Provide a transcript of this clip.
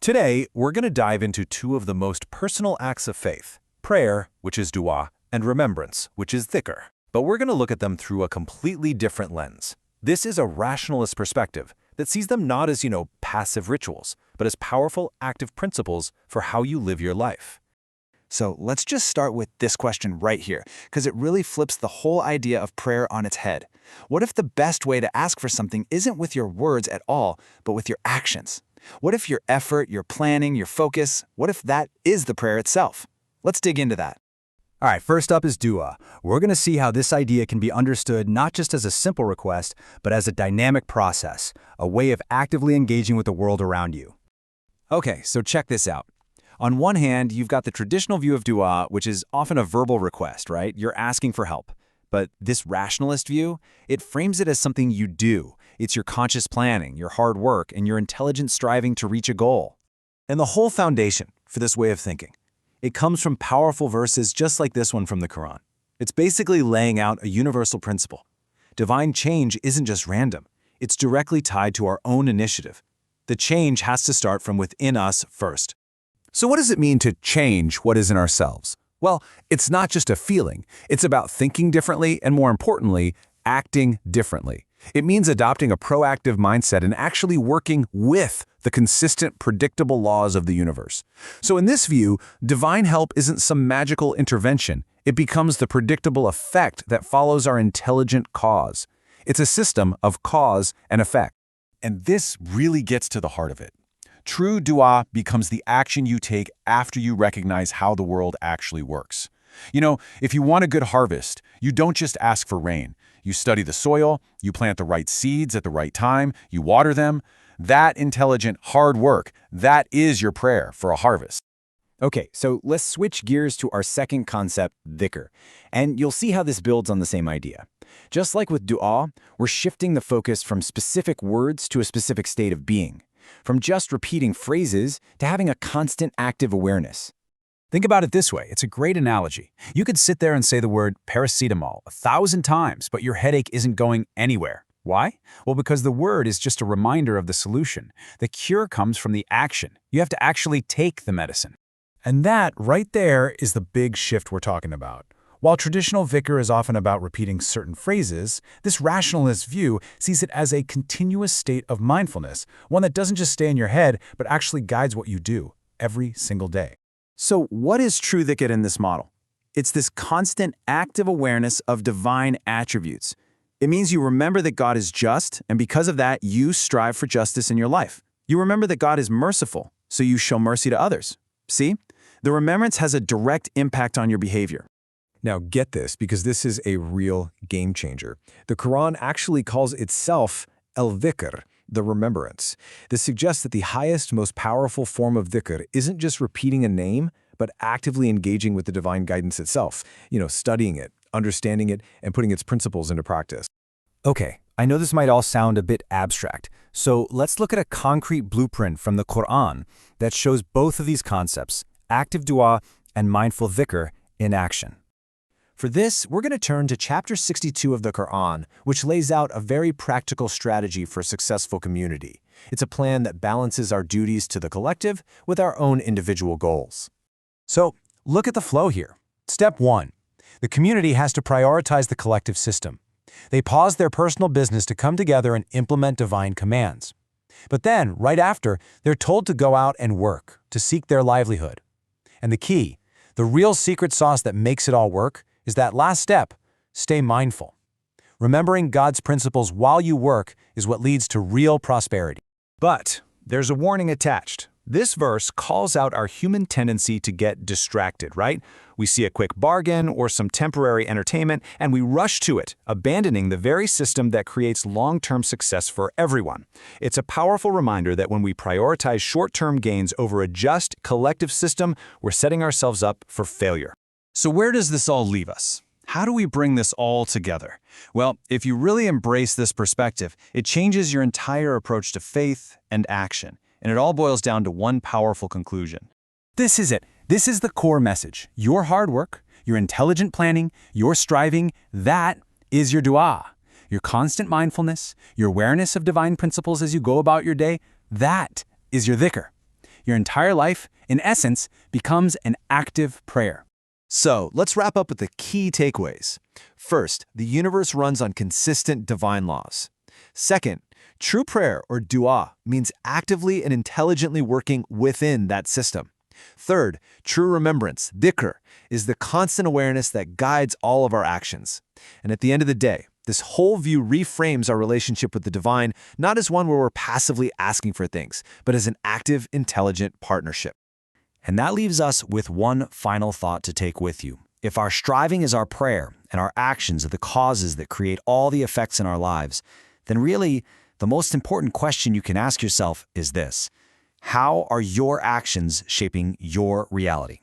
Today, we're going to dive into two of the most personal acts of faith, prayer, which is dua, and remembrance, which is dhikr. But we're going to look at them through a completely different lens. This is a rationalist perspective that sees them not as, passive rituals, but as powerful, active principles for how you live your life. So let's just start with this question right here, because it really flips the whole idea of prayer on its head. What if the best way to ask for something isn't with your words at all, but with your actions? What if your effort, your planning, your focus, what if that is the prayer itself? Let's dig into that. All right, first up is dua. We're going to see how this idea can be understood not just as a simple request, but as a dynamic process, a way of actively engaging with the world around you. Okay, so check this out. On one hand, you've got the traditional view of dua, which is often a verbal request, right? You're asking for help. But this rationalist view, it frames it as something you do. It's your conscious planning, your hard work, and your intelligent striving to reach a goal. And the whole foundation for this way of thinking, it comes from powerful verses just like this one from the Quran. It's basically laying out a universal principle. Divine change isn't just random. It's directly tied to our own initiative. The change has to start from within us first. So what does it mean to change what is in ourselves? Well, it's not just a feeling. It's about thinking differently and, more importantly, acting differently. It means adopting a proactive mindset and actually working with the consistent, predictable laws of the universe. So in this view, divine help isn't some magical intervention. It becomes the predictable effect that follows our intelligent cause. It's a system of cause and effect. And this really gets to the heart of it. True dua becomes the action you take after you recognize how the world actually works. If you want a good harvest, you don't just ask for rain. You study the soil, you plant the right seeds at the right time, you water them. That intelligent, hard work, that is your prayer for a harvest. Okay, so let's switch gears to our second concept, dhikr. And you'll see how this builds on the same idea. Just like with dua, we're shifting the focus from specific words to a specific state of being. From just repeating phrases to having a constant active awareness. Think about it this way. It's a great analogy. You could sit there and say the word paracetamol 1,000 times, but your headache isn't going anywhere. Why? Well, because the word is just a reminder of the solution. The cure comes from the action. You have to actually take the medicine. And that, right there, is the big shift we're talking about. While traditional dhikr is often about repeating certain phrases, this rationalist view sees it as a continuous state of mindfulness, one that doesn't just stay in your head, but actually guides what you do every single day. So what is true dhikr in this model? It's this constant active awareness of divine attributes. It means you remember that God is just, and because of that, you strive for justice in your life. You remember that God is merciful, so you show mercy to others. See? The remembrance has a direct impact on your behavior. Now get this, because this is a real game changer. The Quran actually calls itself al-dhikr, the remembrance. This suggests that the highest, most powerful form of dhikr isn't just repeating a name, but actively engaging with the divine guidance itself, studying it, understanding it, and putting its principles into practice. Okay, I know this might all sound a bit abstract, so let's look at a concrete blueprint from the Quran that shows both of these concepts, active dua and mindful dhikr, in action. For this, we're going to turn to chapter 62 of the Quran, which lays out a very practical strategy for a successful community. It's a plan that balances our duties to the collective with our own individual goals. So, look at the flow here. Step 1. The community has to prioritize the collective system. They pause their personal business to come together and implement divine commands. But then, right after, they're told to go out and work, to seek their livelihood. And the key, the real secret sauce that makes it all work, is that last step, stay mindful. Remembering God's principles while you work is what leads to real prosperity. But there's a warning attached. This verse calls out our human tendency to get distracted, right? We see a quick bargain or some temporary entertainment, and we rush to it, abandoning the very system that creates long-term success for everyone. It's a powerful reminder that when we prioritize short-term gains over a just, collective system, we're setting ourselves up for failure. So where does this all leave us? How do we bring this all together? Well, if you really embrace this perspective, it changes your entire approach to faith and action, and it all boils down to one powerful conclusion. This is it. This is the core message. Your hard work, your intelligent planning, your striving, that is your dua. Your constant mindfulness, your awareness of divine principles as you go about your day, that is your dhikr. Your entire life, in essence, becomes an active prayer. So, let's wrap up with the key takeaways. First, the universe runs on consistent divine laws. Second, true prayer, or dua, means actively and intelligently working within that system. Third, true remembrance, dhikr, is the constant awareness that guides all of our actions. And at the end of the day, this whole view reframes our relationship with the divine not as one where we're passively asking for things, but as an active, intelligent partnership. And that leaves us with one final thought to take with you. If our striving is our prayer and our actions are the causes that create all the effects in our lives, then really, the most important question you can ask yourself is this: how are your actions shaping your reality?